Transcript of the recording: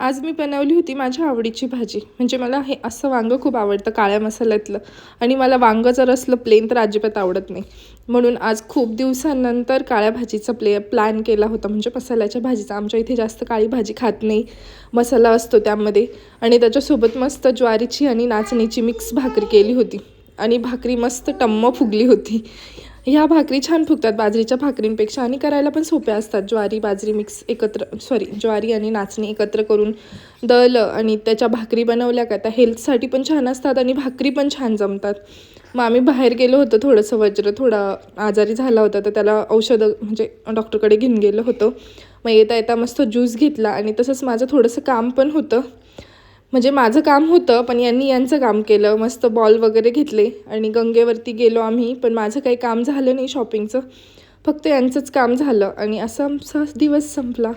आज मी बनवली होती माझ्या आवडीची भाजी. म्हणजे मला हे असं वांगं खूप आवडतं काळ्या मसाल्यातलं, आणि मला वांगं जर असलं प्लेन तर अजिबात आवडत नाही. म्हणून आज खूप दिवसांनंतर काळ्या भाजीचा प्लॅन केला होता, म्हणजे मसाल्याच्या भाजीचा. आमच्या इथे जास्त काळी भाजी खात नाही, मसाला असतो त्यामध्ये. आणि त्याच्यासोबत मस्त ज्वारीची आणि नाचणीची मिक्स भाकरी केली होती, आणि भाकरी मस्त टम्म फुगली होती. ह्या भाकरी छान फुगतात बाजरीच्या भाकरींपेक्षा, आणि करायला पण सोप्या असतात. ज्वारी बाजरी मिक्स एकत्र, ज्वारी आणि नाचणी एकत्र करून दळलं आणि त्याच्या भाकरी बनवल्या का त्या हेल्थसाठी पण छान असतात आणि भाकरी पण छान जमतात. मग आम्ही बाहेर गेलो होतो, थोडंसं वज्र थोडा आजारी झाला होता तर त्याला औषधं म्हणजे डॉक्टरकडे घेऊन गेलो होतो. मग येता येता मस्त ज्यूस घेतला, आणि तसंच माझं थोडंसं काम पण होतं. म्हणजे माझं काम होतं पण यांचं काम केलं. मस्त बॉल वगैरे घेतले आणि गंगेवरती गेलो आम्ही. पण माझं काही काम झालं नाही शॉपिंगचं, फक्त यांचंच काम झालं, आणि असा आमचा दिवस संपला.